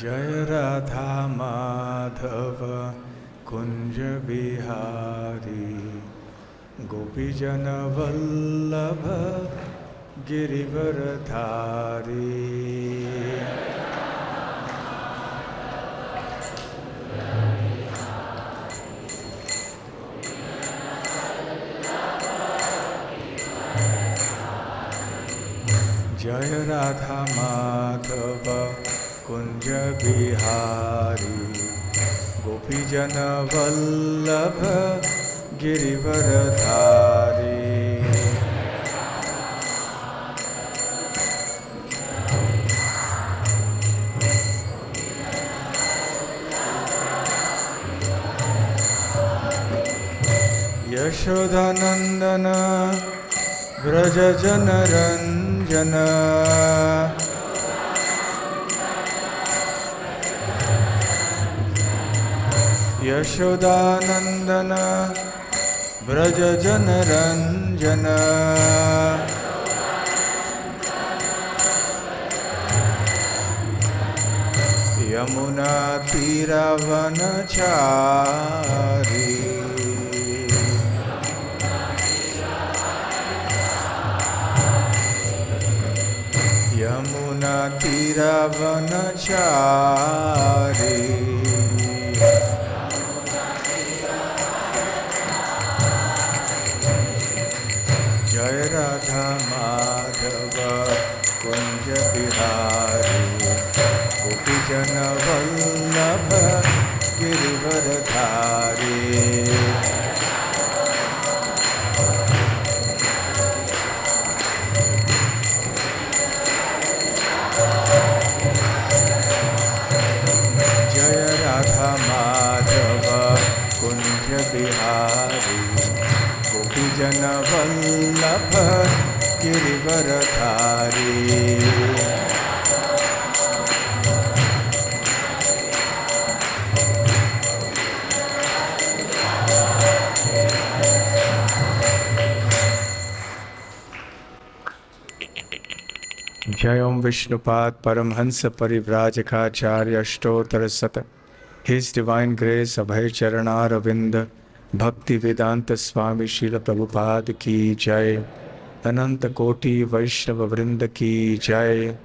जय राधा माधव कुंज बिहारी गोपीजन वल्लभ गिरिवरधारी। जय राधा माधव कुंज बिहारी गोपीजन वल्लभ गिरिवरधारी। यशोदानंदन व्रज जनरंजन यशोदानंदन व्रज जनरंजन। यमुना तीरावनचारी यमुना तीरावनचारी। जय राधा माधव कुंज बिहारी गोपीजन वल्लभ गिरिवरधारी। माधव कुंज बिहारी गोपीजन वल्लभ गिरिवरधारी। जय ओम विष्णुपाद परमहंस परिव्राजकाचार्य अष्टोत्तर शत His Divine Grace अभय चरणारविंद भक्ति वेदांत स्वामी श्रील प्रभुपाद की जय। अनंत कोटि वैष्णव वृंद की जय।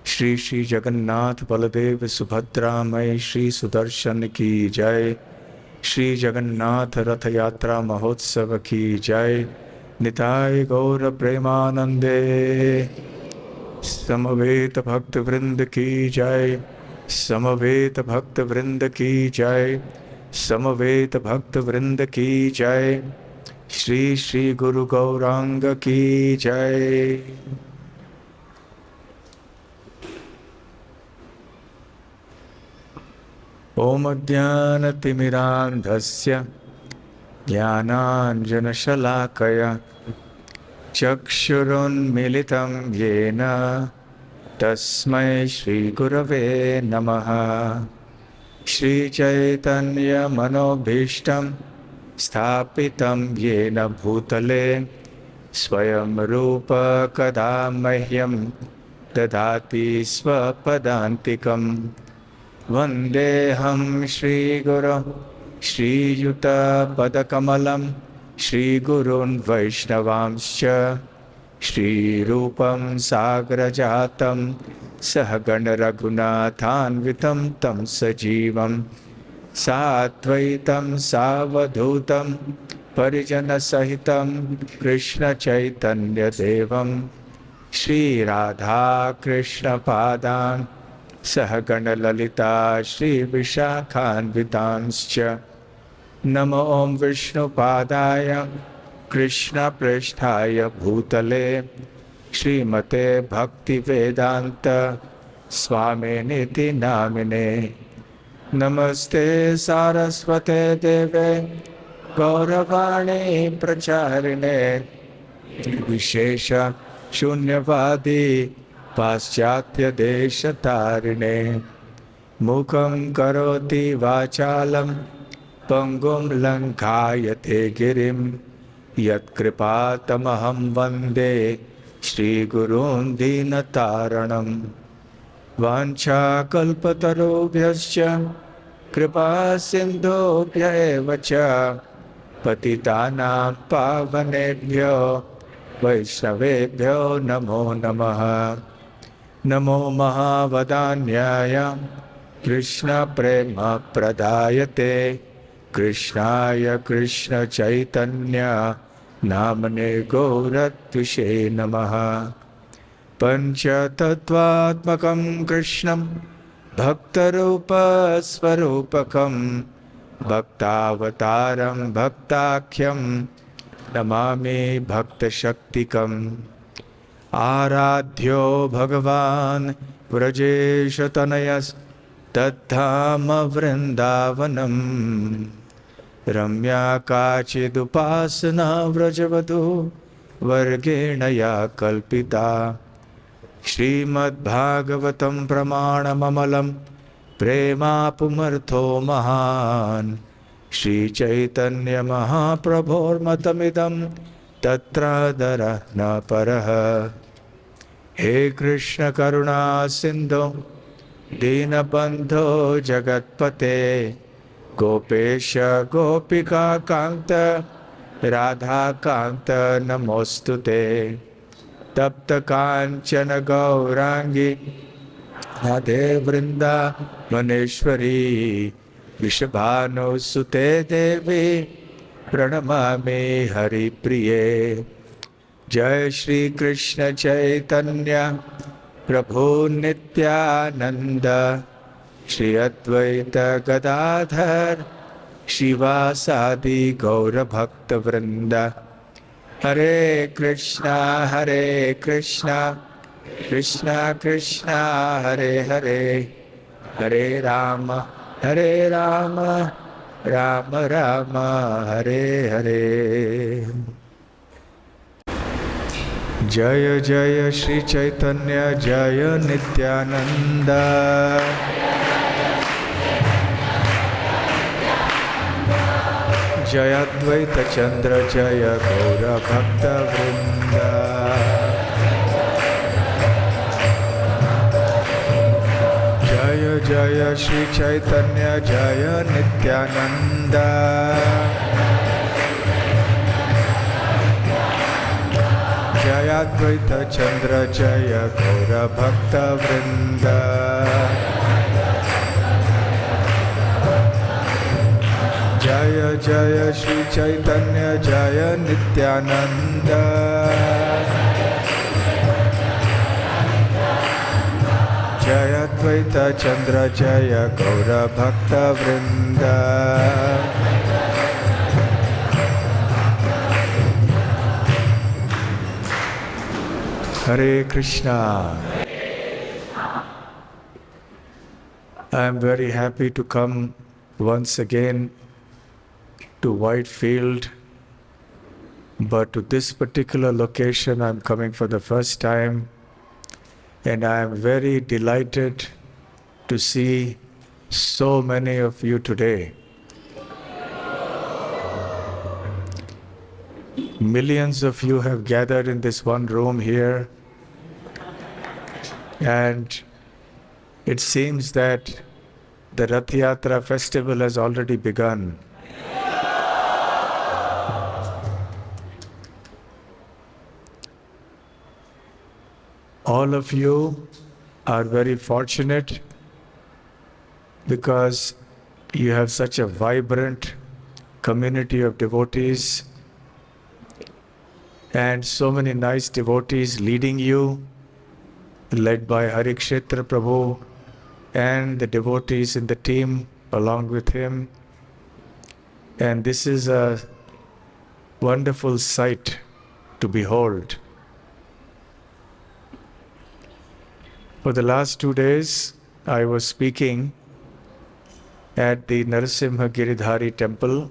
श्री श्री जगन्नाथ बलदेव सुभद्रा मय श्री सुदर्शन की जय। श्री जगन्नाथ रथ यात्रा महोत्सव की जय। निताय गौर प्रेमानंदे समवेत भक्त वृंद की जय। समवेत भक्त वृंद की जय। समवेत भक्त वृंद की जय। श्री श्री गुरु गौरांग की जय। ओम ज्ञानतिमिरान्धस्य ज्ञानाञ्जनशलाकया चक्षुरुन्मीलितं येन तस्मै श्रीगुरवे नमः। श्रीचैतन्यमनोभीष्टं स्थापितं येन भूतले स्वयं रूप कदा मह्यं ददाति स्वपदान्तिकं। वन्देऽहं श्रीगुरुं श्रीयुतपदकमलं श्रीगुरून् वैष्णवांश्च श्रीरूपं साग्रजातं सहगण रघुनाथान्वितं तं सजीवं साद्वैतं सावधूतं परिजनसहितं कृष्णचैतन्यदेवं श्रीराधा कृष्णपादान् सहगण ललिता श्रीविशाखान्वितांश्च। नमो ओं विष्णुपादाय कृष्णप्रेष्ठाय भूतले श्रीमते भक्ति वेदांत स्वामिनिति नामिने। नमस्ते सारस्वते देवे गौरवाणी प्रचारिणे विशेष शून्यवादी पाश्चात्य देशतारिणे। मुखं करोति वाचालं पंगुं लंघायते गिरिं यत्कृपातमहं वन्दे श्रीगुरून् दीनतारणम्। Vancha kalpatarubhyascha kripa sindhubhya eva cha patitanam pavanebhyo vaishnavebhyo namo namaha. Namo mahavadanyaya Krishna prema pradayate Krishnaya Krishna Chaitanya namane gauratvishe namaha. Pancha tattvatmakam Krishnam bhaktarupa swarupakam bhaktavataram bhaktakhyam namami bhakta shaktikam. Aradhyo Bhagavan Vrajesha Tanayas Tadhama Vrindavanam Ramya Kachidupasana Vrajavadu Vargenaya Kalpita Srimad Bhagavatam Pramanamamalam Prema Pumartho Mahan Shri Chaitanya Mahaprabhor Matamidam Tatra Darahna Paraha. He Krishna Karuna Sindhu Dinabandho Jagatpate Gopesha Gopika Kanta Radha Kanta Namostute Tapta Kanchana Gaurangi Radhe Vrinda Maneshwari Vishabhanu Sute Devi Pranamami Hari Priye. Jai Shri Krishna Chaitanya Prabhu Nityananda Shri Advaita Gadadhar Shivasadi Gaura Bhakta Vrinda. Hare Krishna Krishna Krishna Hare Hare Hare Rama Rama Rama Hare Hare. Jaya Jaya Shri Chaitanya Jaya Nityananda Jaya Advaita Chandra Jaya Gaura Bhakta Vrinda. Jaya Jaya Shri Chaitanya Jaya Nityananda Jaya Advaita Chandra Jaya Gaura Bhakta Vrinda. Jaya Jaya Shri Chaitanya Jaya Nityananda Jaya Advaita Chandra Jaya Gaura Bhakta Vrinda. Hare Krishna. I am very happy to come once again to Whitefield, but to this particular location I am coming for the first time, and I am very delighted to see so many of you today. Millions of you have gathered in this one room here, and it seems that the Rath Yatra festival has already begun. All of you are very fortunate because you have such a vibrant community of devotees and so many nice devotees leading you, led by Harikshetra Prabhu and the devotees in the team along with him. And this is a wonderful sight to behold. For the last 2 days, I was speaking at the Narasimha Giridhari temple,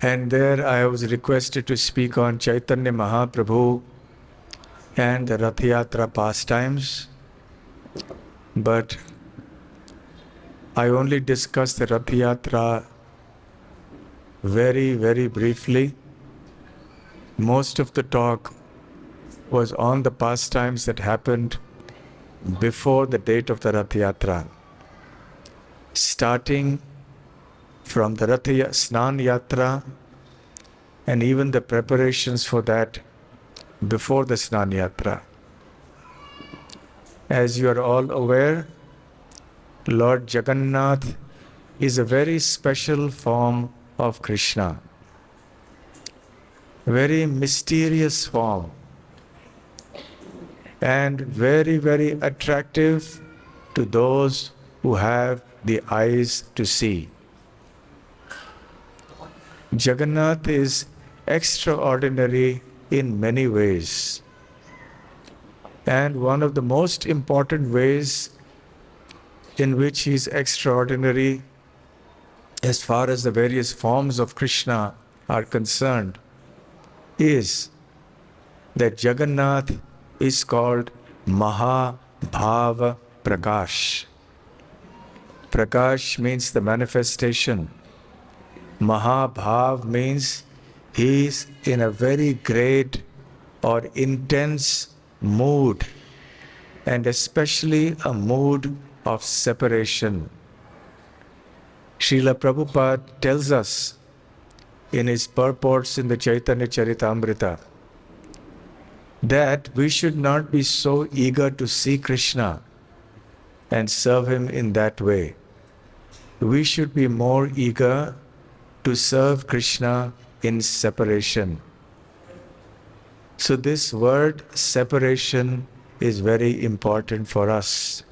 and there I was requested to speak on Chaitanya Mahaprabhu and the Rath Yatra pastimes, but I only discussed the Rath Yatra very, very briefly. Most of the talk was on the pastimes that happened before the date of the Rath Yatra, starting from the Rath Snan Yatra and even the preparations for that before the Snan Yatra. As you are all aware, Lord Jagannath is a very special form of Krishna, very mysterious form, and very, very attractive to those who have the eyes to see. Jagannath is extraordinary in many ways. And one of the most important ways in which he is extraordinary as far as the various forms of Krishna are concerned is that Jagannath is called Mahabhava Prakash. Prakash means the manifestation. Mahabhav means he is in a very great or intense mood, and especially a mood of separation. Srila Prabhupada tells us in his purports in the Chaitanya Charitamrita that we should not be so eager to see Krishna and serve him in that way. We should be more eager to serve Krishna in separation. So this word separation is very important for us.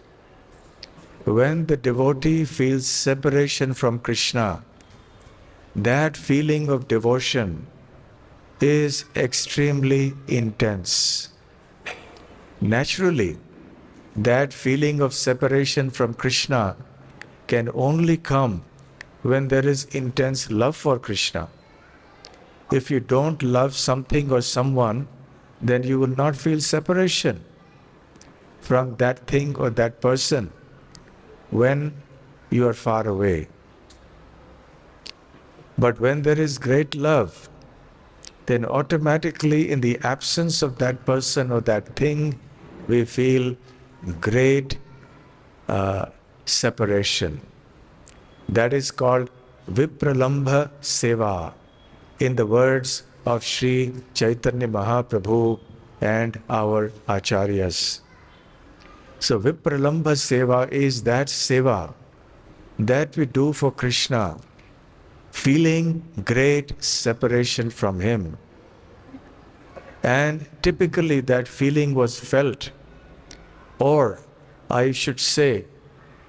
When the devotee feels separation from Krishna, that feeling of devotion is extremely intense. Naturally, that feeling of separation from Krishna can only come when there is intense love for Krishna. If you don't love something or someone, then you will not feel separation from that thing or that person when you are far away. But when there is great love, then automatically in the absence of that person or that thing, we feel great separation. That is called Vipralambha Seva, in the words of Sri Chaitanya Mahaprabhu and our Acharyas. So Vipralambha Seva is that Seva that we do for Krishna, feeling great separation from him. And typically that feeling was felt, or I should say,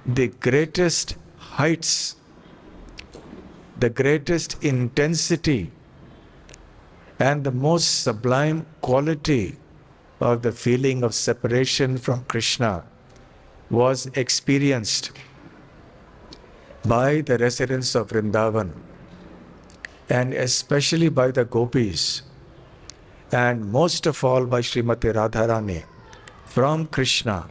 the greatest heights, the greatest intensity, and the most sublime quality of the feeling of separation from Krishna was experienced by the residents of Vrindavan, and especially by the gopis, and most of all by Srimati Radharani from Krishna,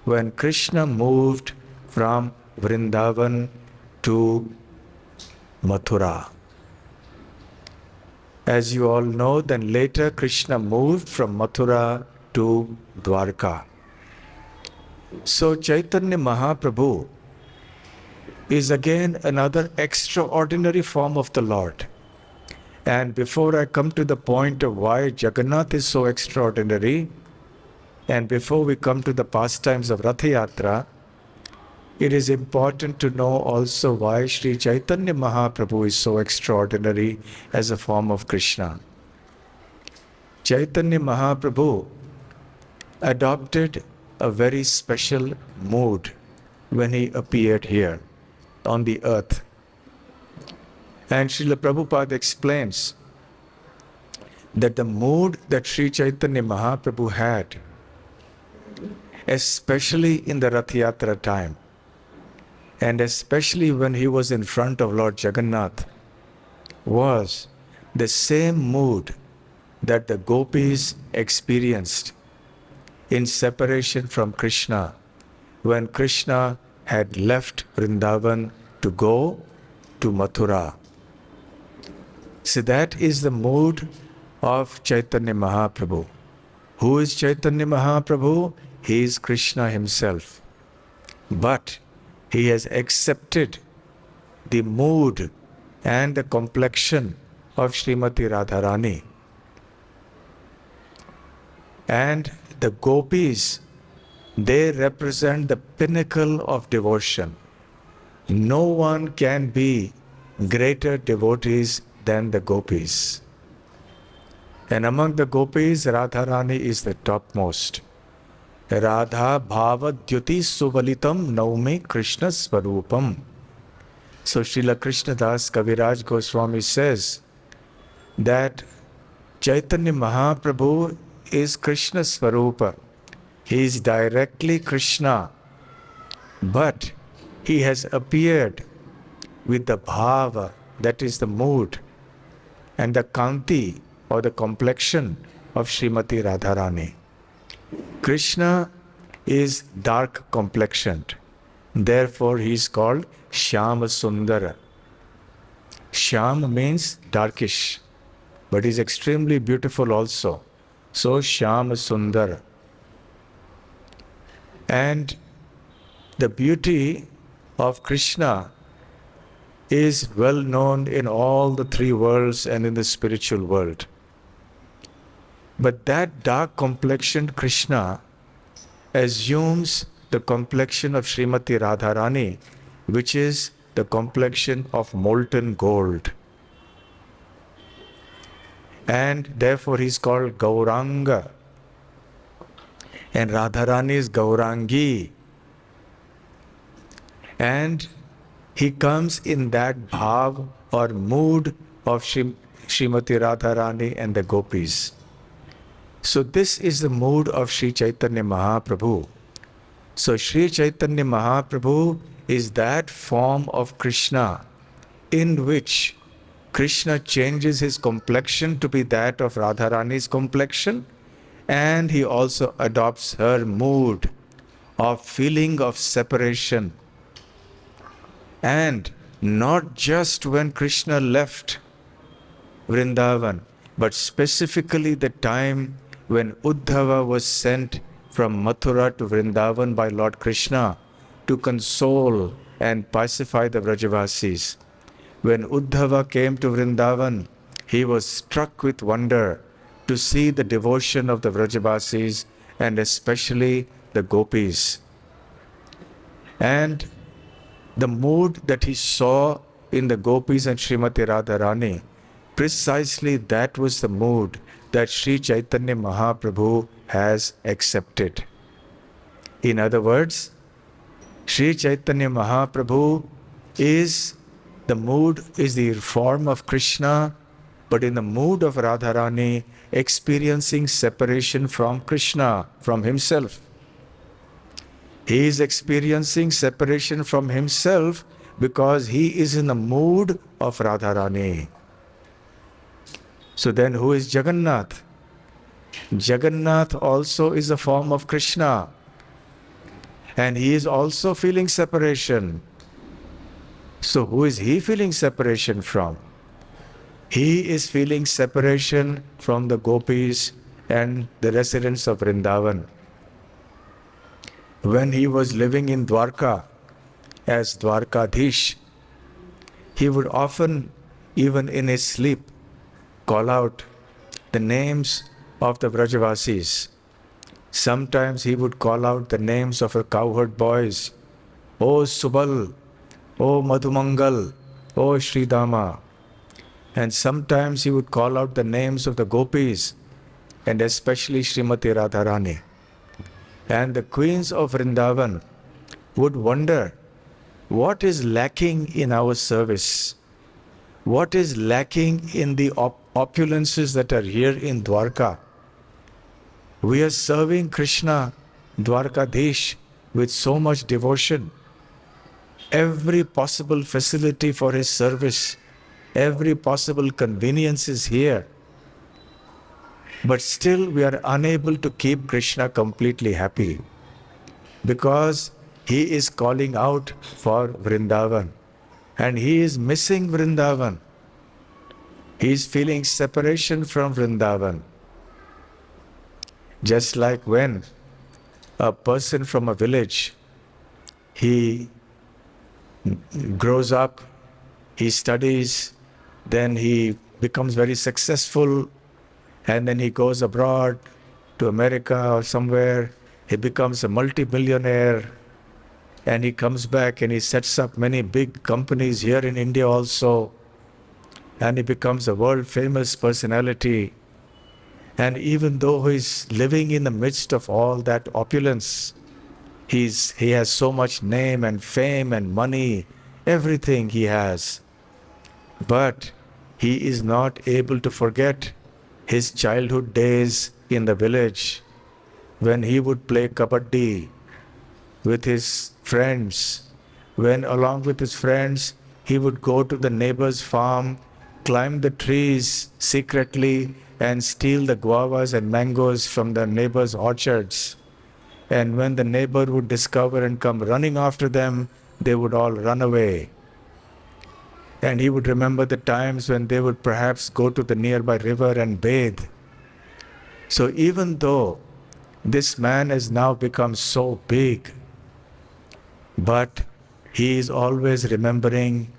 when Krishna moved from Vrindavan to Mathura. As you all know, then later Krishna moved from Mathura to Dwarka. So Chaitanya Mahaprabhu is again another extraordinary form of the Lord. And before I come to the point of why Jagannath is so extraordinary, and before we come to the pastimes of Rath Yatra, it is important to know also why Sri Chaitanya Mahaprabhu is so extraordinary as a form of Krishna. Chaitanya Mahaprabhu adopted a very special mood when he appeared here on the earth. And Srila Prabhupada explains that the mood that Sri Chaitanya Mahaprabhu had, especially in the Rath Yatra time, and especially when he was in front of Lord Jagannath, was the same mood that the gopis experienced in separation from Krishna when Krishna had left Vrindavan to go to Mathura. So that is the mood of Chaitanya Mahaprabhu. Who is Chaitanya Mahaprabhu? he is Krishna himself. But he has accepted the mood and the complexion of Srimati Radharani. And the gopis, they represent the pinnacle of devotion. No one can be greater devotees than the gopis. And among the gopis, Radharani is the topmost. Radha bhava dyuti suvalitam naumi Krishna svarupam. So Srila Krishnadas Kaviraj Goswami says that Chaitanya Mahaprabhu is Krishna Svarupa. He is directly Krishna, but he has appeared with the bhava, that is the mood, and the kanti or the complexion of Srimati Radharani. Krishna is dark complexioned. Therefore he is called Shyama Sundara. Shyam means darkish, but he is extremely beautiful also. So Shyama Sundara. And the beauty of Krishna is well known in all the three worlds and in the spiritual world. But that dark complexioned Krishna assumes the complexion of Srimati Radharani, which is the complexion of molten gold. And therefore he is called Gauranga. And Radharani is Gaurangi. And he comes in that bhav or mood of Srimati Radharani and the gopis. So this is the mood of Sri Chaitanya Mahaprabhu. So Sri Chaitanya Mahaprabhu is that form of Krishna in which Krishna changes his complexion to be that of Radharani's complexion, and he also adopts her mood of feeling of separation. And not just when Krishna left Vrindavan, but specifically the time when Uddhava was sent from Mathura to Vrindavan by Lord Krishna to console and pacify the Vrajavasis. When Uddhava came to Vrindavan, he was struck with wonder to see the devotion of the Vrajavasis and especially the gopis. And the mood that he saw in the gopis and Srimati Radharani, precisely that was the mood that Sri Chaitanya Mahaprabhu has accepted. In other words, Sri Chaitanya Mahaprabhu is the mood, is the form of Krishna, but in the mood of Radharani, experiencing separation from Krishna, from himself. He is experiencing separation from himself because he is in the mood of Radharani. So then who is Jagannath? Jagannath also is a form of Krishna. And he is also feeling separation. So who is he feeling separation from? He is feeling separation from the gopis and the residents of Vrindavan. When he was living in Dwarka as Dwarkadhish, he would often, even in his sleep, call out the names of the Vrajavasis. Sometimes he would call out the names of the cowherd boys. O Subal, O Madhumangal, O Sridama. And sometimes he would call out the names of the gopis and especially Srimati Radharani. And the queens of Vrindavan would wonder, what is lacking in our service? What is lacking in the opulences that are here in Dwarka? We are serving Krishna, Dwarkadhish, with so much devotion. Every possible facility for his service, every possible convenience is here. But still we are unable to keep Krishna completely happy because he is calling out for Vrindavan and he is missing Vrindavan. He is feeling separation from Vrindavan. Just like when a person from a village, he grows up, he studies, then he becomes very successful, and then he goes abroad to America or somewhere, he becomes a multi-millionaire, and he comes back and he sets up many big companies here in India also, and he becomes a world-famous personality. And even though he's living in the midst of all that opulence, he has so much name and fame and money, everything he has. But he is not able to forget his childhood days in the village when he would play kabaddi with his friends, when along with his friends he would go to the neighbor's farm, climb the trees secretly and steal the guavas and mangoes from the neighbor's orchards. And when the neighbor would discover and come running after them, they would all run away. And he would remember the times when they would perhaps go to the nearby river and bathe. So even though this man has now become so big, but he is always remembering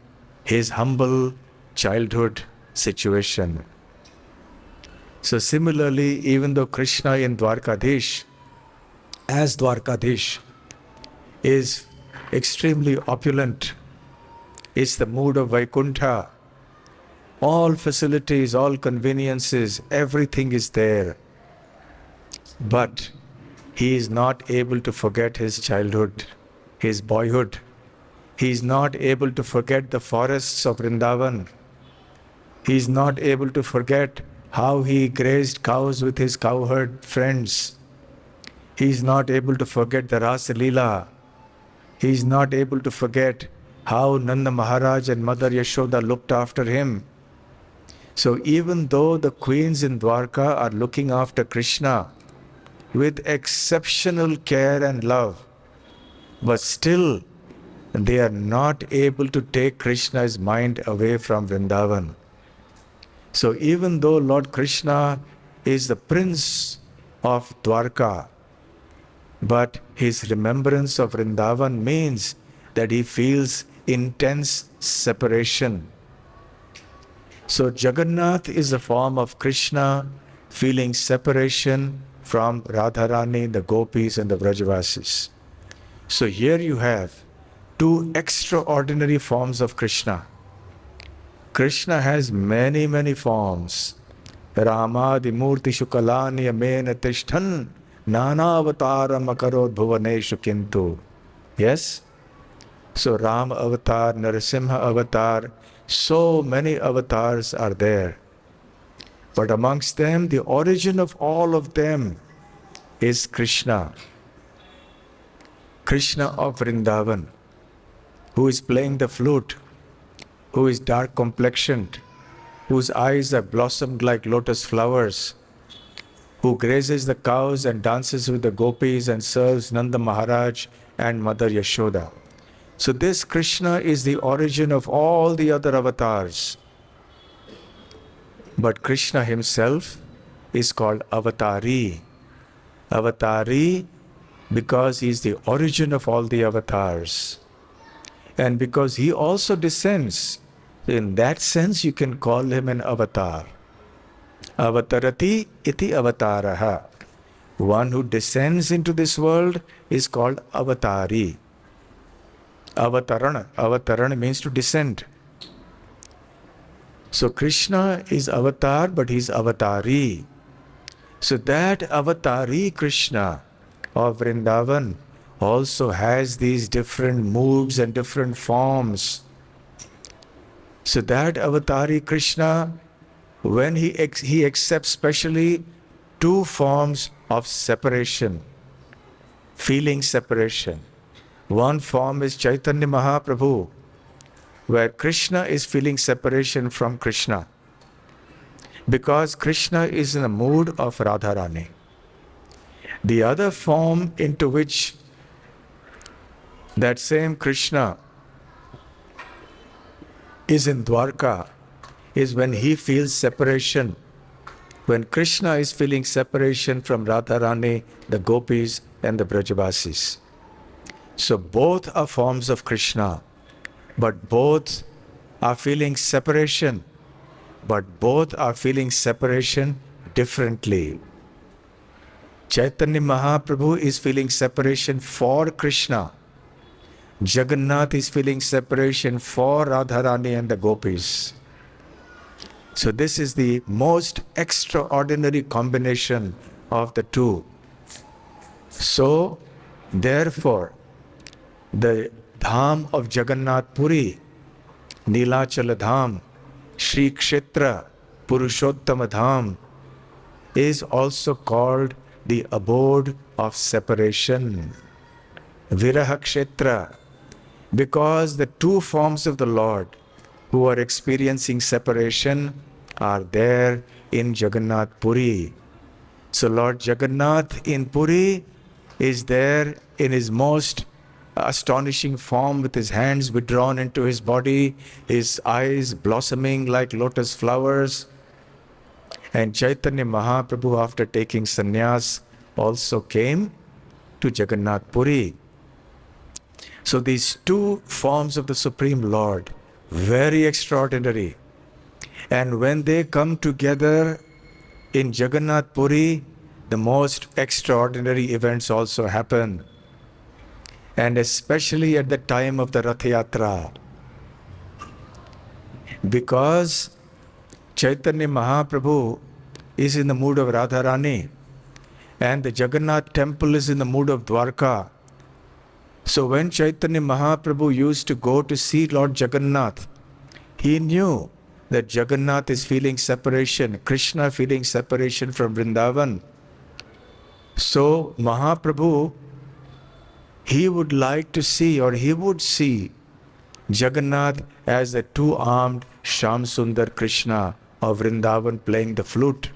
his humble childhood situation. So similarly, even though Krishna in Dwarkadish, as Dwarkadish, is extremely opulent, it's the mood of Vaikuntha, all facilities, all conveniences, everything is there. But he is not able to forget his childhood, his boyhood. He is not able to forget the forests of Vrindavan. He is not able to forget how he grazed cows with his cowherd friends. He is not able to forget the Rasa Leela. He is not able to forget how Nanda Maharaj and Mother Yashoda looked after him. So even though the queens in Dwarka are looking after Krishna with exceptional care and love, but still they are not able to take Krishna's mind away from Vrindavan. So even though Lord Krishna is the prince of Dwarka, but his remembrance of Vrindavan means that he feels intense separation. So Jagannath is a form of Krishna feeling separation from Radharani, the Gopis and the Vrajavasis. So here you have two extraordinary forms of Krishna. Krishna has many, many forms. Ramadi Murti Shukalani Amena Tishthan Nana Avataram Akarod Bhuvaneshu Kintu. Yes? So Ram Avatar, Narasimha Avatar, so many avatars are there. But amongst them, the origin of all of them is Krishna. Krishna of Vrindavan, who is playing the flute, who is dark complexioned, whose eyes are blossomed like lotus flowers, who grazes the cows and dances with the gopis and serves Nanda Maharaj and Mother Yashoda. So this Krishna is the origin of all the other avatars. But Krishna himself is called Avatari. Avatari because he is the origin of all the avatars. And because he also descends, in that sense you can call him an avatar. Avatarati iti avataraha. One who descends into this world is called Avatari. Avatarana. Avatarana means to descend. So Krishna is avatar, but he is avatari. So that avatari Krishna of Vrindavan also has these different moods and different forms. So that avatari Krishna, when he accepts specially two forms of separation, feeling separation. One form is Chaitanya Mahaprabhu, where Krishna is feeling separation from Krishna, because Krishna is in the mood of Radharani. The other form into which that same Krishna is in Dwarka is when he feels separation, when Krishna is feeling separation from Radharani, the gopis and the Brajavasis. So both are forms of Krishna, but both are feeling separation, but both are feeling separation differently. Chaitanya Mahaprabhu is feeling separation for Krishna. Jagannath is feeling separation for Radharani and the gopis. So this is the most extraordinary combination of the two. So, therefore, the Dham of Jagannath Puri, Nilachala Dham, Shri Kshetra, Purushottama Dham, is also called the abode of separation, Viraha Kshetra, because the two forms of the Lord who are experiencing separation are there in Jagannath Puri. So Lord Jagannath in Puri is there in his most astonishing form, with his hands withdrawn into his body, his eyes blossoming like lotus flowers. And Chaitanya Mahaprabhu, after taking sannyas, also came to Jagannath Puri. So these two forms of the Supreme Lord, very extraordinary. And when they come together in Jagannath Puri, the most extraordinary events also happen. And especially at the time of the Ratha Yatra. Because Chaitanya Mahaprabhu is in the mood of Radharani, and the Jagannath temple is in the mood of Dwarka. So when Chaitanya Mahaprabhu used to go to see Lord Jagannath, he knew that Jagannath is feeling separation, Krishna feeling separation from Vrindavan. So Mahaprabhu, he would like to see, or he would see Jagannath as the two-armed Shyam Sundar Krishna of Vrindavan playing the flute.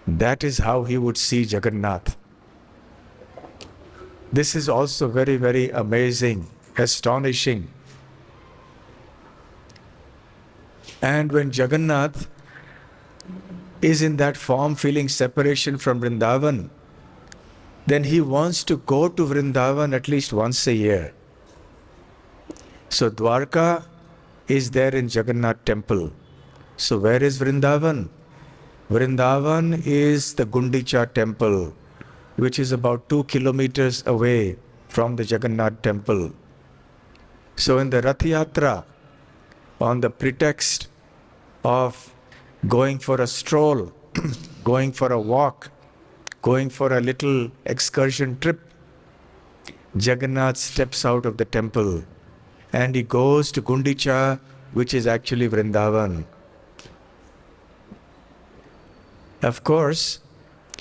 That is how he would see Jagannath. This is also very, very amazing, astonishing. And when Jagannath is in that form feeling separation from Vrindavan, then he wants to go to Vrindavan at least once a year. So Dwarka is there in Jagannath temple. So where is Vrindavan? Vrindavan is the Gundicha temple, which is about 2 kilometers away from the Jagannath temple. So in the Ratha Yatra, on the pretext of going for a stroll, going for a walk, going for a little excursion trip, Jagannath steps out of the temple and he goes to Gundicha, which is actually Vrindavan. Of course,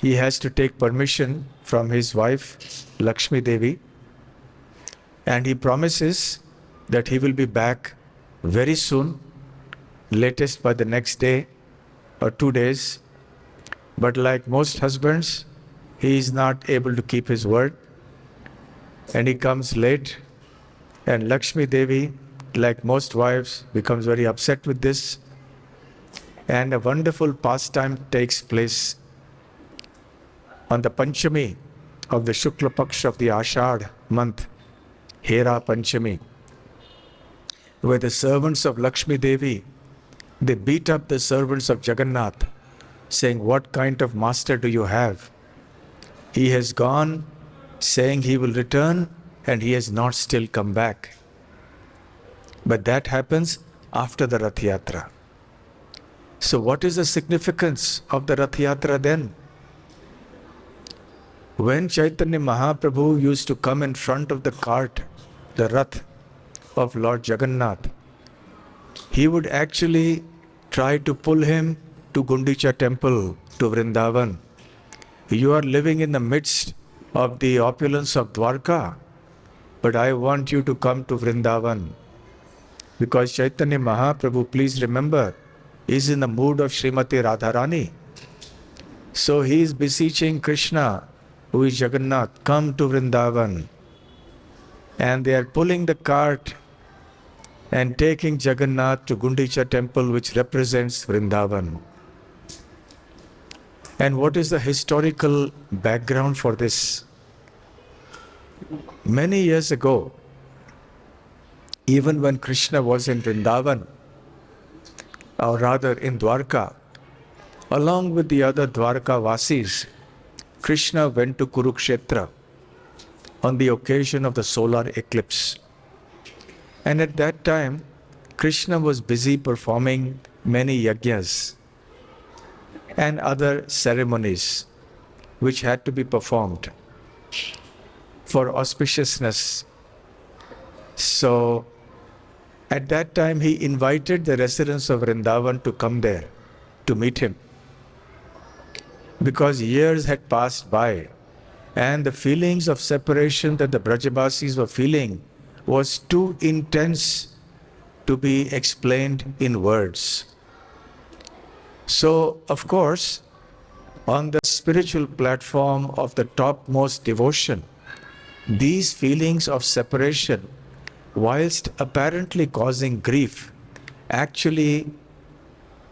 he has to take permission from his wife, Lakshmi Devi, and he promises that he will be back very soon, latest by the next day or 2 days. But like most husbands, he is not able to keep his word, and he comes late. And Lakshmi Devi, like most wives, becomes very upset with this. And a wonderful pastime takes place on the Panchami of the Shukla Paksha of the Ashad month, Hera Panchami, where the servants of Lakshmi Devi, they beat up the servants of Jagannath, saying, "What kind of master do you have? He has gone, saying he will return, and he has not still come back." But that happens after the Ratha Yatra. So what is the significance of the Ratha Yatra then? When Chaitanya Mahaprabhu used to come in front of the cart, the Rath of Lord Jagannath, he would actually try to pull him to Gundicha temple, to Vrindavan. You are living in the midst of the opulence of Dwarka, but I want you to come to Vrindavan. Because Chaitanya Mahaprabhu, please remember, is in the mood of Srimati Radharani. So he is beseeching Krishna, who is Jagannath, come to Vrindavan. And they are pulling the cart and taking Jagannath to Gundicha temple, which represents Vrindavan. And what is the historical background for this? Many years ago, even when Krishna was in Vrindavan, or rather in Dwarka, along with the other Dwarka Vasis, Krishna went to Kurukshetra on the occasion of the solar eclipse. And at that time, Krishna was busy performing many yajnas and other ceremonies which had to be performed for auspiciousness. So, at that time, he invited the residents of Vrindavan to come there to meet him. Because years had passed by and the feelings of separation that the Brajavasis were feeling was too intense to be explained in words. So, of course, on the spiritual platform of the topmost devotion, these feelings of separation, whilst apparently causing grief, actually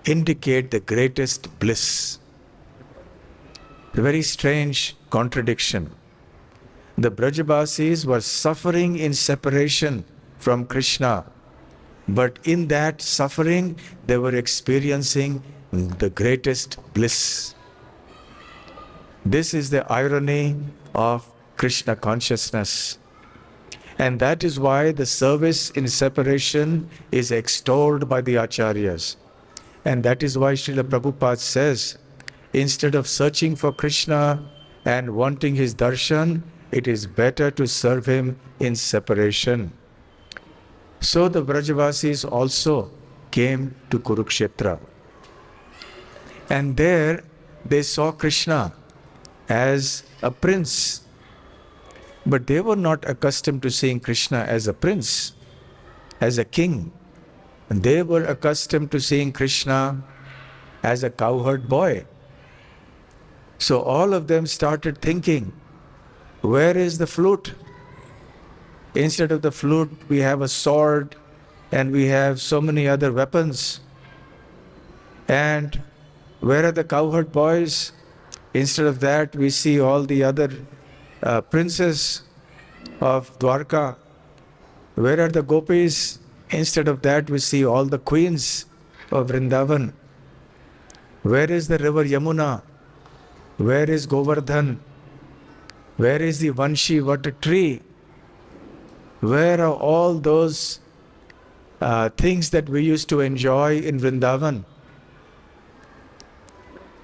indicate the greatest bliss. A very strange contradiction. The Brajavasis were suffering in separation from Krishna, but in that suffering, they were experiencing the greatest bliss. This is the irony of Krishna consciousness. And that is why the service in separation is extolled by the Acharyas. And that is why Srila Prabhupada says, instead of searching for Krishna and wanting his darshan, it is better to serve him in separation. So the Brajavasis also came to Kurukshetra. And there they saw Krishna as a prince. But they were not accustomed to seeing Krishna as a prince, as a king. And they were accustomed to seeing Krishna as a cowherd boy. So all of them started thinking, where is the flute? Instead of the flute, we have a sword and we have so many other weapons. And where are the cowherd boys? Instead of that, we see all the other princes of Dwarka. Where are the gopis? Instead of that, we see all the queens of Vrindavan. Where is the river Yamuna? Where is Govardhan? Where is the Vanshi Vata tree? Where are all those things that we used to enjoy in Vrindavan?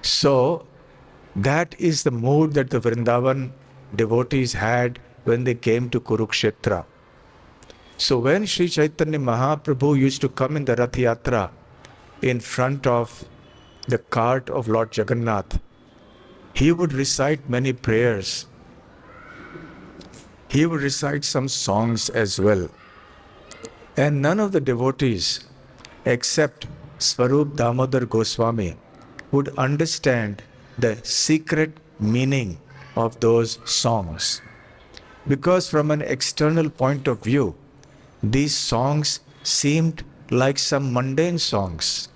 So, that is the mood that the Vrindavan devotees had when they came to Kurukshetra. So when Sri Chaitanya Mahaprabhu used to come in the Rath Yatra in front of the cart of Lord Jagannath, he would recite many prayers. He would recite some songs as well. And none of the devotees, except Swarup Damodar Goswami, would understand the secret meaning of those songs. Because from an external point of view, these songs seemed like some mundane songs.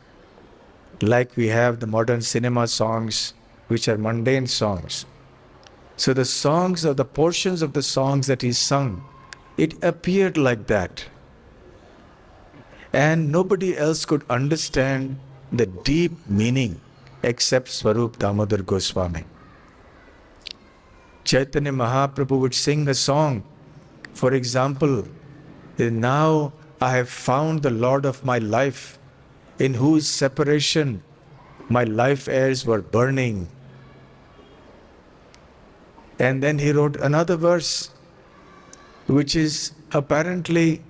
Like we have the modern cinema songs, which are mundane songs. So the songs or the portions of the songs that he sung, it appeared like that. And nobody else could understand the deep meaning except Swarup Damodar Goswami. Chaitanya Mahaprabhu would sing a song. For example, now I have found the Lord of my life, in whose separation my life airs were burning. And then he wrote another verse, which is apparently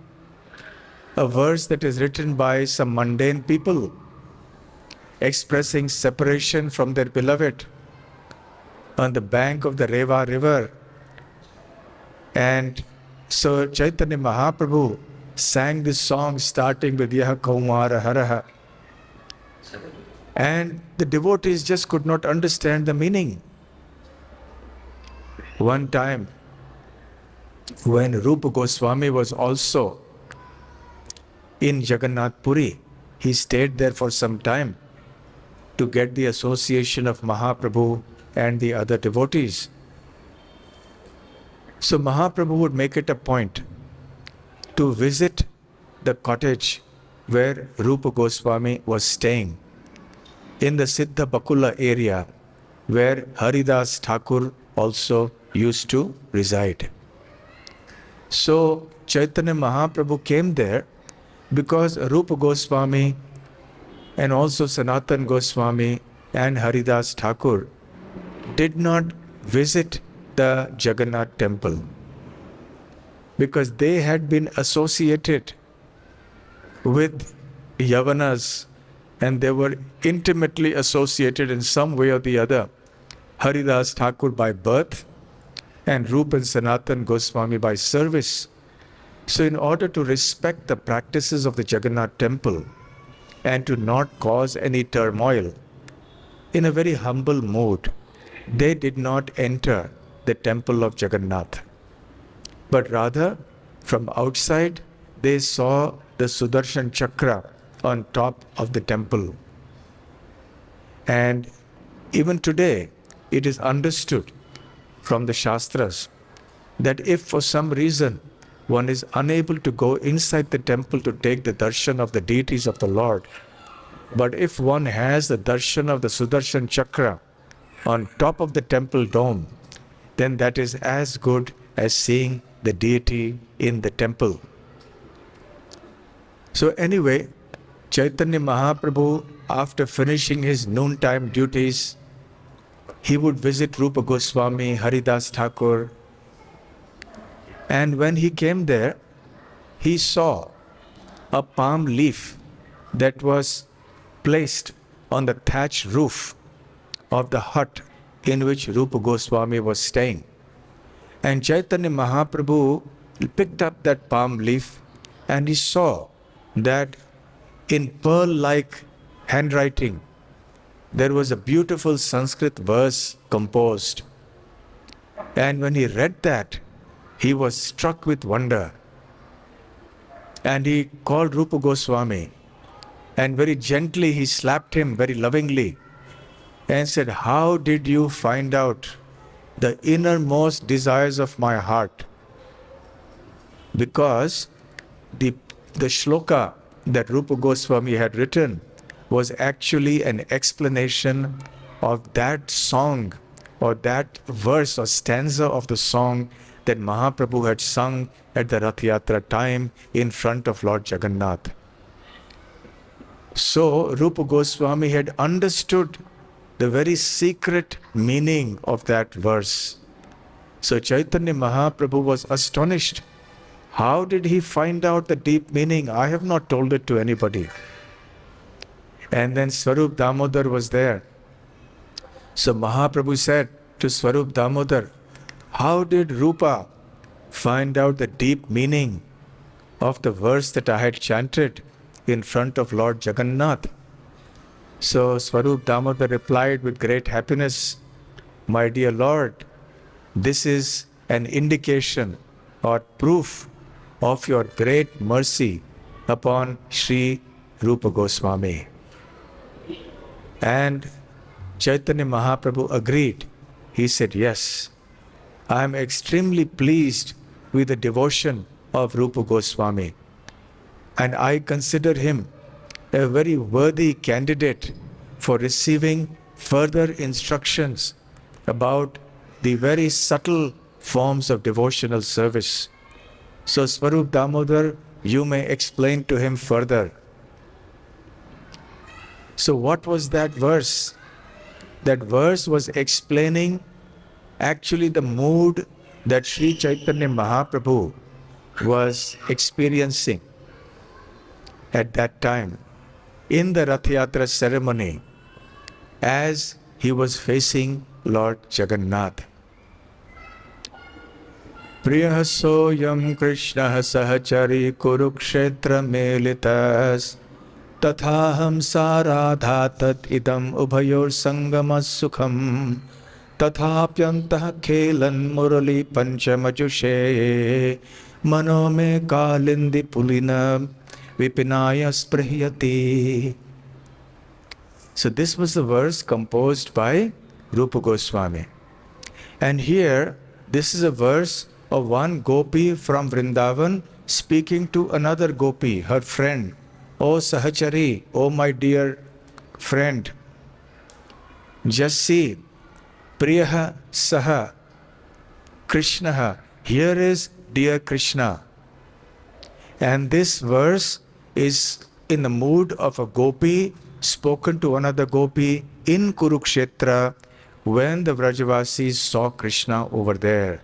a verse that is written by some mundane people, expressing separation from their beloved on the bank of the Reva river. And so Chaitanya Mahaprabhu sang this song starting with Yaha Kaumara Haraha. And the devotees just could not understand the meaning. One time, when Rupa Goswami was also in Jagannath Puri, he stayed there for some time to get the association of Mahaprabhu and the other devotees. So Mahaprabhu would make it a point to visit the cottage where Rupa Goswami was staying in the Siddha Bakula area, where Haridas Thakur also used to reside. So Chaitanya Mahaprabhu came there because Rupa Goswami and also Sanatan Goswami and Haridas Thakur did not visit the Jagannath temple because they had been associated with Yavanas and they were intimately associated in some way or the other. Haridas Thakur by birth and Rupa and Sanatan Goswami by service. So in order to respect the practices of the Jagannath temple and to not cause any turmoil, in a very humble mood, they did not enter the temple of Jagannath. But rather, from outside, they saw the Sudarshan Chakra on top of the temple. And even today, it is understood from the Shastras that if for some reason one is unable to go inside the temple to take the darshan of the deities of the Lord, but if one has the darshan of the Sudarshan Chakra on top of the temple dome, then that is as good as seeing the deity in the temple. So anyway, Chaitanya Mahaprabhu, after finishing his noontime duties, he would visit Rupa Goswami, Haridas Thakur, and when he came there, he saw a palm leaf that was placed on the thatched roof of the hut in which Rupa Goswami was staying. And Chaitanya Mahaprabhu picked up that palm leaf and he saw that in pearl-like handwriting, there was a beautiful Sanskrit verse composed. And when he read that, he was struck with wonder. And he called Rupa Goswami and very gently he slapped him very lovingly and said, "How did you find out the innermost desires of my heart?" Because the shloka that Rupa Goswami had written was actually an explanation of that song or that verse or stanza of the song that Mahaprabhu had sung at the Rath Yatra time in front of Lord Jagannath. So Rupa Goswami had understood the very secret meaning of that verse. So Chaitanya Mahaprabhu was astonished. How did he find out the deep meaning? I have not told it to anybody. And then Swarup Damodar was there. So Mahaprabhu said to Swarup Damodar, "How did Rupa find out the deep meaning of the verse that I had chanted in front of Lord Jagannath?" So Swarup Damodar replied with great happiness, "My dear Lord, this is an indication or proof of your great mercy upon Sri Rupa Goswami." And Chaitanya Mahaprabhu agreed. He said, "Yes, I am extremely pleased with the devotion of Rupa Goswami, and I consider him a very worthy candidate for receiving further instructions about the very subtle forms of devotional service. So Swarup Damodar, you may explain to him further." So what was that verse? That verse was explaining actually the mood that Sri Chaitanya Mahaprabhu was experiencing at that time in the Rath Yatra ceremony as he was facing Lord Jagannath. Priyah soyam Krishnah sahachari kurukshetra melitas tathaham saradha tat idam ubhayor sangamas sukham tathapyantah khelan murali panchamajushe mano me kalindi pulina vipinaya sprihyati. So this was the verse composed by Rupa Goswami. And here, this is a verse of one gopi from Vrindavan speaking to another gopi, her friend. Oh Sahachari, oh my dear friend, just see, Priyaha Saha, Krishnaha, here is dear Krishna. And this verse is in the mood of a gopi spoken to another gopi in Kurukshetra when the Vrajavasis saw Krishna over there.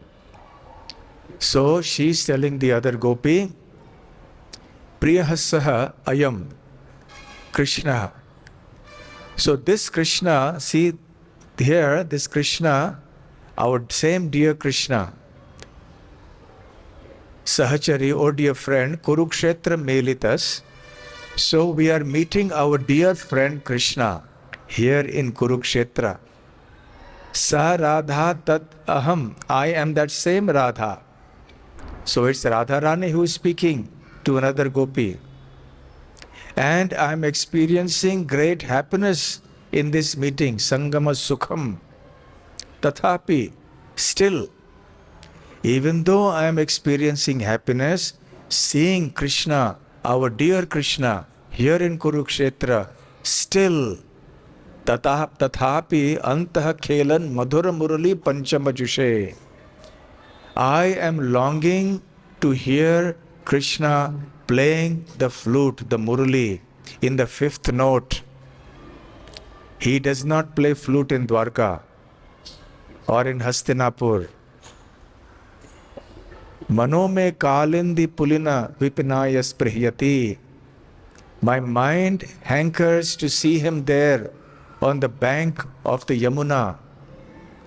So she's telling the other gopi, Priyahasaha ayam, Krishna. So this Krishna, see here, this Krishna, our same dear Krishna, Sahachari, or dear friend, Kurukshetra Melitas. So we are meeting our dear friend Krishna here in Kurukshetra. Sa Radha tat aham, I am that same Radha. So it's Radha Rani who is speaking to another gopi. And I am experiencing great happiness in this meeting, Sangama Sukham. Tathapi, still, even though I am experiencing happiness, seeing Krishna, our dear Krishna, here in Kurukshetra, still, tathapi antah khelan madhura murali panchamajushe. I am longing to hear Krishna playing the flute, the murali, in the fifth note. He does not play flute in Dwarka or in Hastinapur. Mano me kalindi pulina vipinaya sprihyati. My mind hankers to see him there on the bank of the Yamuna,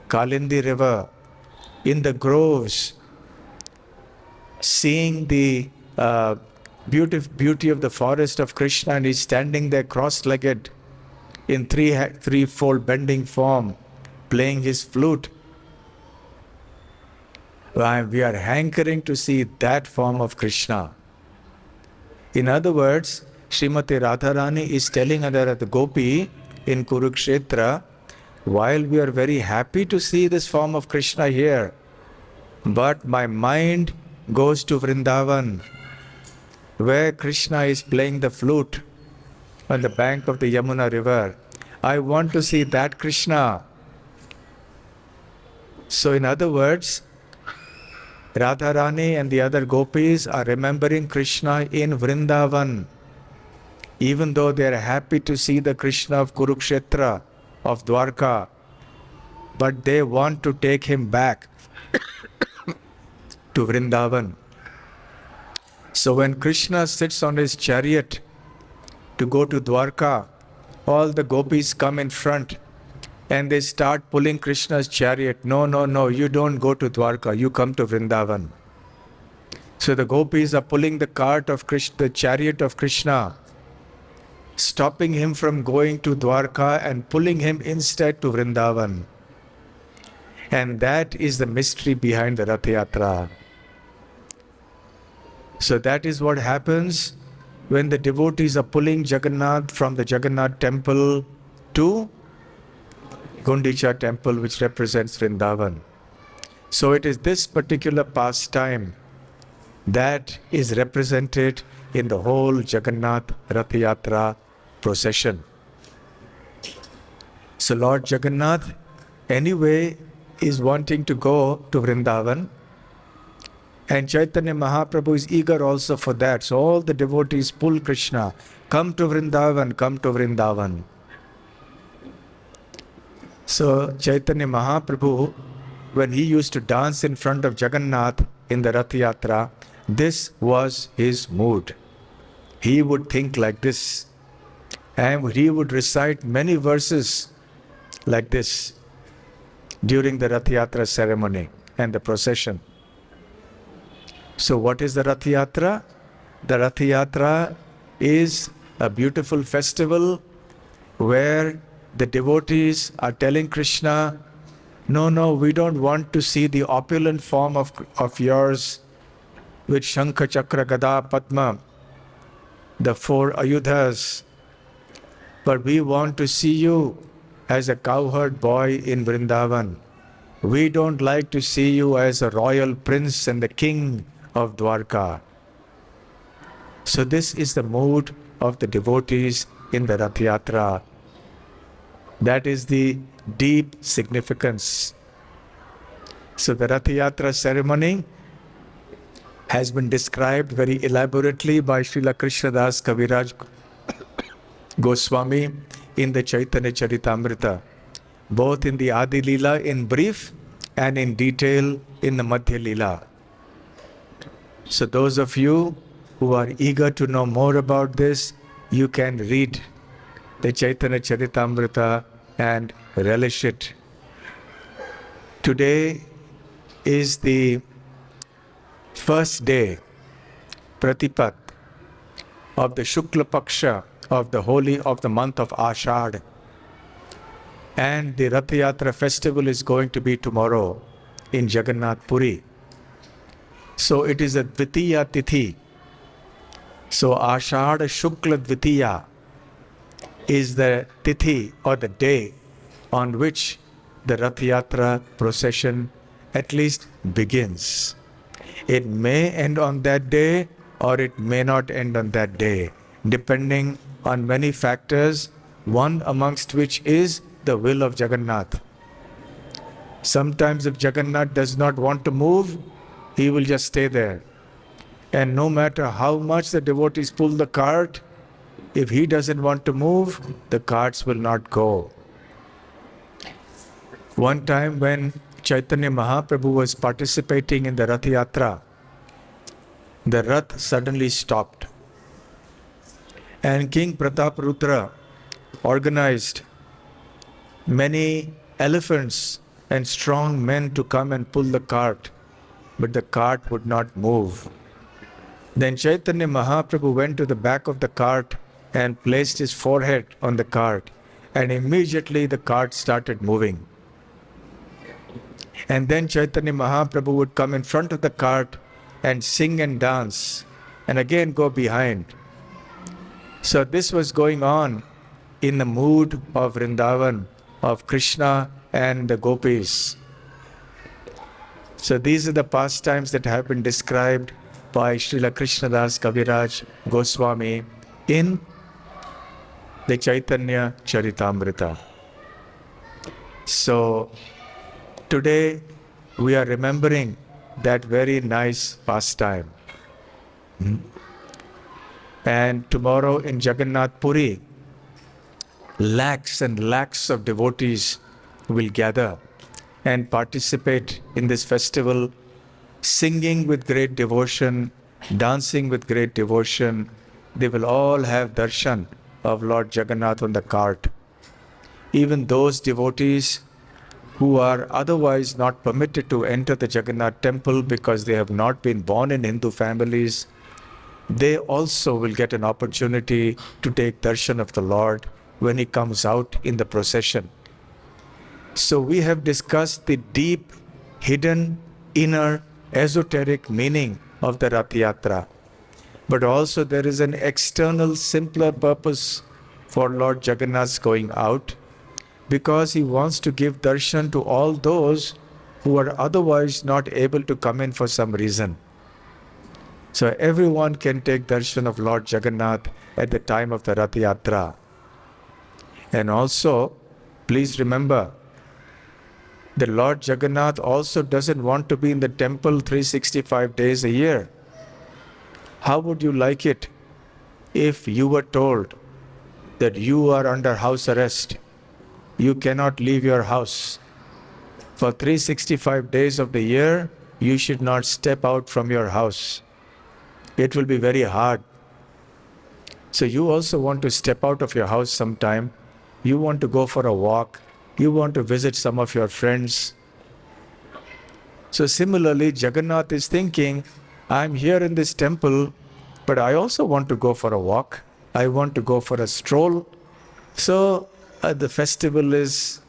Kalindi river, in the groves, seeing the beauty of the forest of Krishna, and he's standing there cross-legged in threefold bending form, playing his flute. We are hankering to see that form of Krishna. In other words, Srimati Radharani is telling the gopi in Kurukshetra, while we are very happy to see this form of Krishna here, but my mind goes to Vrindavan, where Krishna is playing the flute on the bank of the Yamuna river. I want to see that Krishna. So in other words, Radharani and the other gopis are remembering Krishna in Vrindavan, even though they are happy to see the Krishna of Kurukshetra, of Dwarka, but they want to take him back to Vrindavan. So when Krishna sits on his chariot to go to Dwarka, all the gopis come in front and they start pulling Krishna's chariot. No, you don't go to Dwarka, you come to Vrindavan. So the gopis are pulling the cart of Krishna, the chariot of Krishna, stopping him from going to Dwarka and pulling him instead to Vrindavan. And that is the mystery behind the Ratha Yatra. So that is what happens when the devotees are pulling Jagannath from the Jagannath temple to Gundicha temple, which represents Vrindavan. So it is this particular pastime that is represented in the whole Jagannath Ratha Yatra procession. So Lord Jagannath anyway is wanting to go to Vrindavan, and Chaitanya Mahaprabhu is eager also for that. So all the devotees pull Krishna, come to Vrindavan, come to Vrindavan. So Chaitanya Mahaprabhu, when he used to dance in front of Jagannath in the Ratha Yatra, this was his mood. He would think like this, and he would recite many verses like this during the Ratha Yatra ceremony and the procession. So what is the Ratha Yatra? The Ratha Yatra is a beautiful festival where the devotees are telling Krishna, no, we don't want to see the opulent form of yours with Shankha, Chakra, Gada, Padma, the four Ayudhas, but we want to see you as a cowherd boy in Vrindavan. We don't like to see you as a royal prince and the king of Dwarka. So this is the mood of the devotees in the Rath Yatra. That is the deep significance. So the Rath Yatra ceremony has been described very elaborately by Srila Krishnadas Kaviraj Goswami in the Chaitanya Charitamrita, both in the Adi Leela in brief and in detail in the Madhya Leela. So those of you who are eager to know more about this, you can read the Chaitanya Charitamrita and relish it. Today is the first day, Pratipat, of the Shukla Paksha of the month of Ashad. And the Rath Yatra festival is going to be tomorrow in Jagannath Puri. So it is a Dvitiya Tithi. So Ashad Shukla Dvitiya is the Tithi or the day on which the Rath Yatra procession at least begins. It may end on that day or it may not end on that day, depending on many factors, one amongst which is the will of Jagannath. Sometimes if Jagannath does not want to move, he will just stay there. And no matter how much the devotees pull the cart, if he doesn't want to move, the carts will not go. One time when Chaitanya Mahaprabhu was participating in the Rath Yatra, the Rath suddenly stopped. And King Prataparudra organized many elephants and strong men to come and pull the cart, but the cart would not move. Then Chaitanya Mahaprabhu went to the back of the cart and placed his forehead on the cart, and immediately the cart started moving. And then Chaitanya Mahaprabhu would come in front of the cart and sing and dance, and again go behind. So this was going on in the mood of Vrindavan, of Krishna and the gopis. So these are the pastimes that have been described by Srila Krishnadas Kaviraj Goswami in the Chaitanya Charitamrita. So today we are remembering that very nice pastime. And tomorrow in Jagannath Puri, lakhs and lakhs of devotees will gather and participate in this festival, singing with great devotion, dancing with great devotion. They will all have darshan of Lord Jagannath on the cart. Even those devotees who are otherwise not permitted to enter the Jagannath temple because they have not been born in Hindu families, they also will get an opportunity to take darshan of the Lord when he comes out in the procession. So we have discussed the deep, hidden, inner, esoteric meaning of the Rath Yatra. But also there is an external, simpler purpose for Lord Jagannath's going out, because he wants to give darshan to all those who are otherwise not able to come in for some reason. So everyone can take darshan of Lord Jagannath at the time of the Rath Yatra. And also, please remember, the Lord Jagannath also doesn't want to be in the temple 365 days a year. How would you like it if you were told that you are under house arrest? You cannot leave your house. For 365 days of the year, you should not step out from your house. It will be very hard. So you also want to step out of your house sometime. You want to go for a walk. You want to visit some of your friends. So similarly, Jagannath is thinking, I'm here in this temple, but I also want to go for a walk. I want to go for a stroll. So the festival it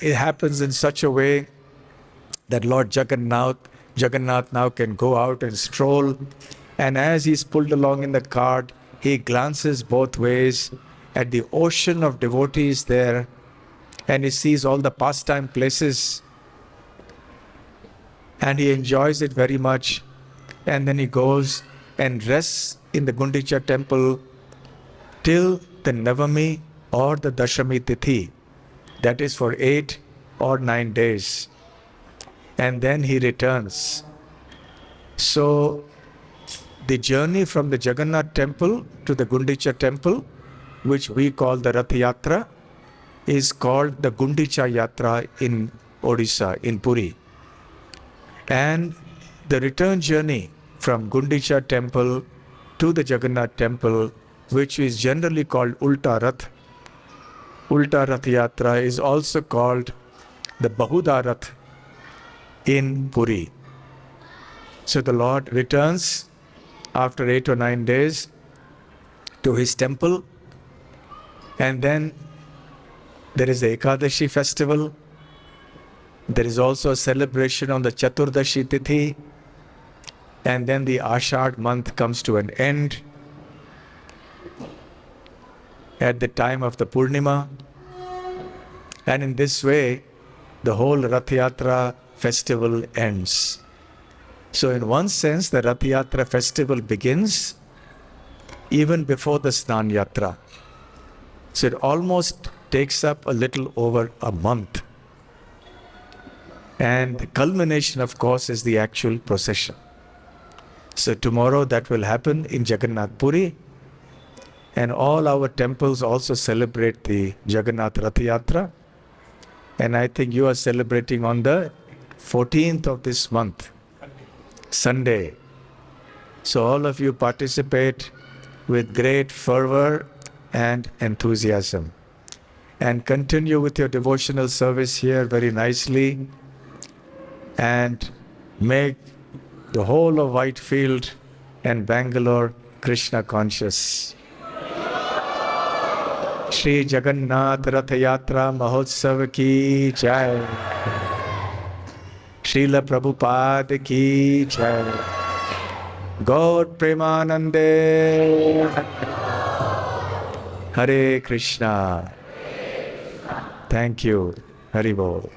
happens in such a way that Lord Jagannath now can go out and stroll. And as he's pulled along in the cart, he glances both ways at the ocean of devotees there. and he sees all the pastime places and he enjoys it very much. And then he goes and rests in the Gundicha temple till the Navami or the Dashami Tithi, that is for 8 or 9 days. And then he returns. So the journey from the Jagannath temple to the Gundicha temple, which we call the Ratha Yatra, is called the Gundicha Yatra in Odisha, in Puri. And the return journey from Gundicha temple to the Jagannath temple, which is generally called Ulta Rath, Ulta Rath Yatra, is also called the Bahuda Rath in Puri. So the Lord returns after 8 or 9 days to his temple, and then there is the Ekadashi festival. There is also a celebration on the Chaturdashi Tithi, and then the Ashad month comes to an end at the time of the Purnima. And in this way, the whole Rath Yatra festival ends. So in one sense, the Rath Yatra festival begins even before the Snan Yatra. So it almost takes up a little over a month. And the culmination, of course, is the actual procession. So tomorrow that will happen in Jagannath Puri. And all our temples also celebrate the Jagannath Rath Yatra. And I think you are celebrating on the 14th of this month, Sunday. So all of you participate with great fervor and enthusiasm. And continue with your devotional service here very nicely. And make the whole of Whitefield and Bangalore Krishna conscious. Shri Jagannath Ratha Yatra Mahotsav ki Jai. Srila Prabhupada ki Jai. Gaur Premanande. Hare Krishna. Thank you. Hari Bol.